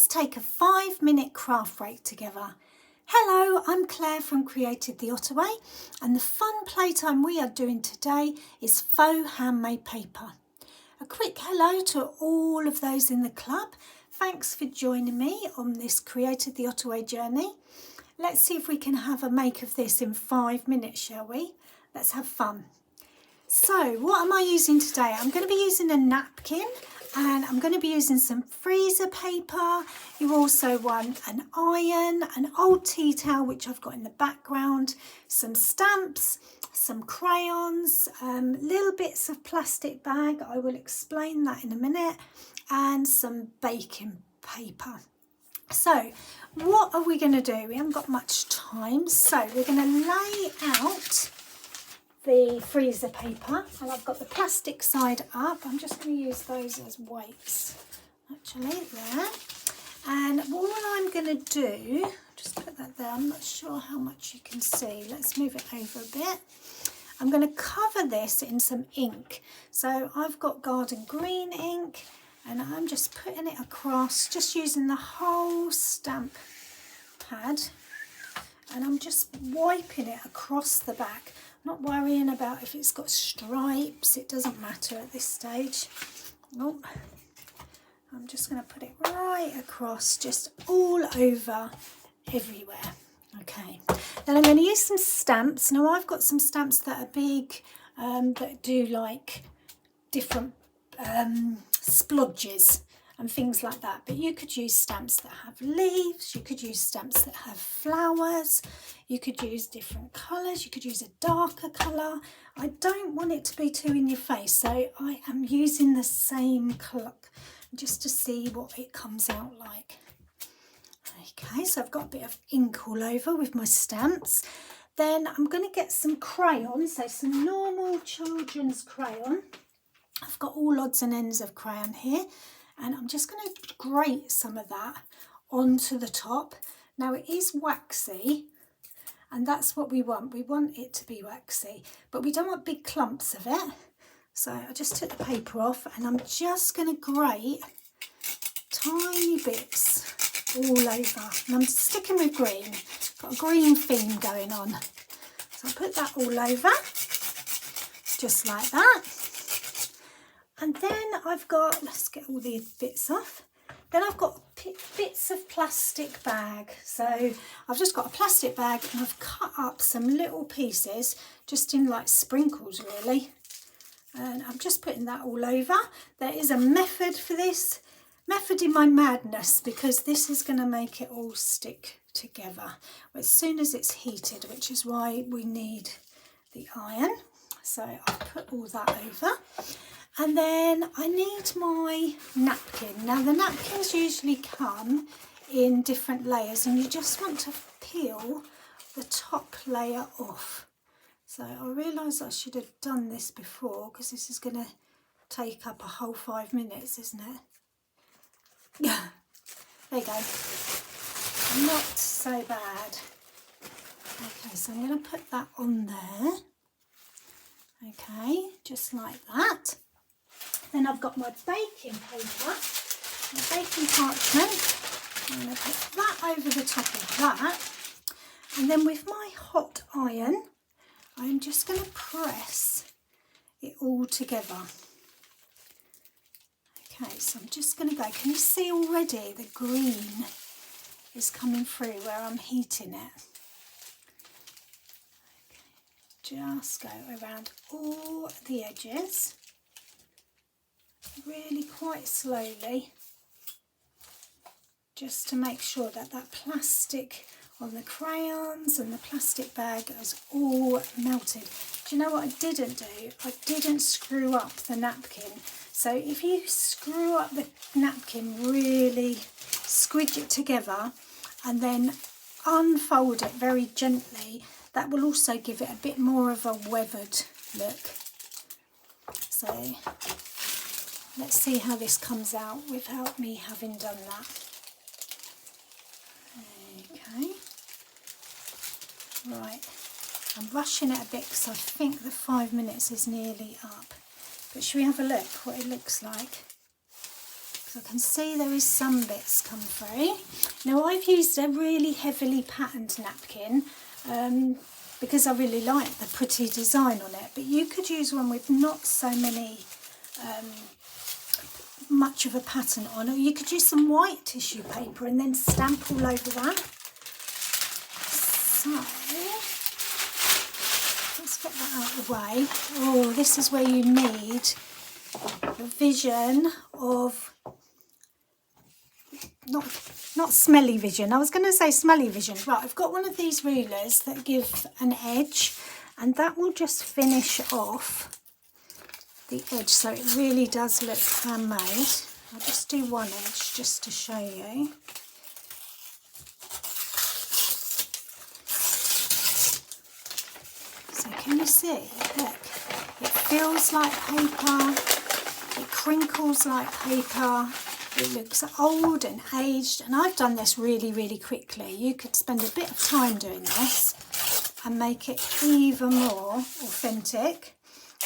take a 5-minute craft break together. Hello, I'm Claire from createdtheottaway, and the fun playtime we are doing today is faux handmade paper. A quick hello to all of those in the club. Thanks for joining me on this createdtheottaway journey. Let's see if we can have a make of this in 5 minutes, shall we? Let's have fun. So what am I using today? I'm going to be using a napkin, and I'm going to be using some freezer paper. You also want an iron, an old tea towel which I've got in the background, some stamps, some crayons, little bits of plastic bag, I will explain that in a minute, and some baking paper. So what are we going to do? We haven't got much time, so we're going to lay out the freezer paper, and I've got the plastic side up. I'm just going to use those as weights actually there, and all I'm going to do, just put that there, I'm not sure how much you can see, let's move it over a bit. I'm going to cover this in some ink, so I've got garden green ink, and I'm just putting it across, just using the whole stamp pad, and I'm just wiping it across the back. Not worrying about if it's got stripes, it doesn't matter at this stage. Oh, I'm just going to put it right across, just all over everywhere. Okay, then I'm going to use some stamps. Now I've got some stamps that are big, that do like different splodges and things like that, but you could use stamps that have leaves, you could use stamps that have flowers, you could use different colours, you could use a darker colour. I don't want it to be too in your face, so I am using the same colour just to see what it comes out like. Okay, so I've got a bit of ink all over with my stamps. Then I'm going to get some crayons, so some normal children's crayon. I've got all odds and ends of crayon here, and I'm just going to grate some of that onto the top. Now it is waxy, and that's what we want. We want it to be waxy, but we don't want big clumps of it. So I just took the paper off, and I'm just going to grate tiny bits all over. And I'm sticking with green. Got a green theme going on. So I put that all over, just like that. And then I've got, let's get all the bits off. Then I've got bits of plastic bag. So I've just got a plastic bag, and I've cut up some little pieces, just in like sprinkles really. And I'm just putting that all over. There is a method for this, method in my madness, because this is going to make it all stick together as soon as it's heated, which is why we need the iron. So I'll put all that over. And then I need my napkin. Now the napkins usually come in different layers, and you just want to peel the top layer off. So I realise I should have done this before, because this is going to take up a whole 5 minutes, isn't it? Yeah, there you go. Not so bad. Okay, so I'm going to put that on there. Okay, just like that. Then I've got my baking paper, my baking parchment. I'm going to put that over the top of that. And then with my hot iron, I'm just going to press it all together. Okay, so I'm just going to go. Can you see already the green is coming through where I'm heating it? Okay, just go around all the edges. Really quite slowly, just to make sure that that plastic on the crayons and the plastic bag is all melted. Do you know what I didn't do? I didn't screw up the napkin. So if you screw up the napkin, really squidge it together and then unfold it very gently, that will also give it a bit more of a weathered look. So let's see how this comes out without me having done that. Okay. Right. I'm rushing it a bit because I think the 5 minutes is nearly up. But should we have a look what it looks like? Because So I can see there is some bits come through. Now I've used a really heavily patterned napkin because I really like the pretty design on it, but you could use one with not so much of a pattern on, or you could use some white tissue paper and then stamp all over that. So let's get that out of the way. Oh, this is where you need the vision of not smelly vision. I was going to say smelly vision. Right, I've got one of these rulers that give an edge, and that will just finish off the edge, so it really does look handmade. I'll just do one edge just to show you. So can you see? Look, it feels like paper, it crinkles like paper, it looks old and aged, and I've done this really, really quickly. You could spend a bit of time doing this and make it even more authentic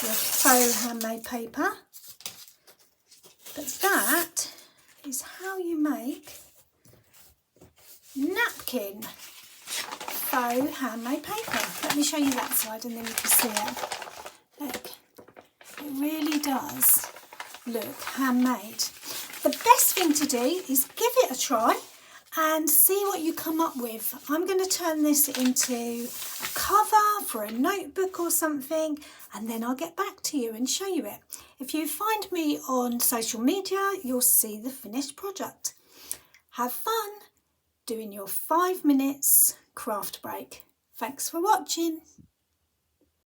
with faux handmade paper. But that is how you make napkin faux handmade paper. Let me show you that side and then you can see it. Look, it really does look handmade. The best thing to do is give it a try and see what you come up with. I'm going to turn this into a cover for a notebook or something, and then I'll get back to you and show you it. If you find me on social media, you'll see the finished product. Have fun doing your 5 minutes craft break. Thanks for watching.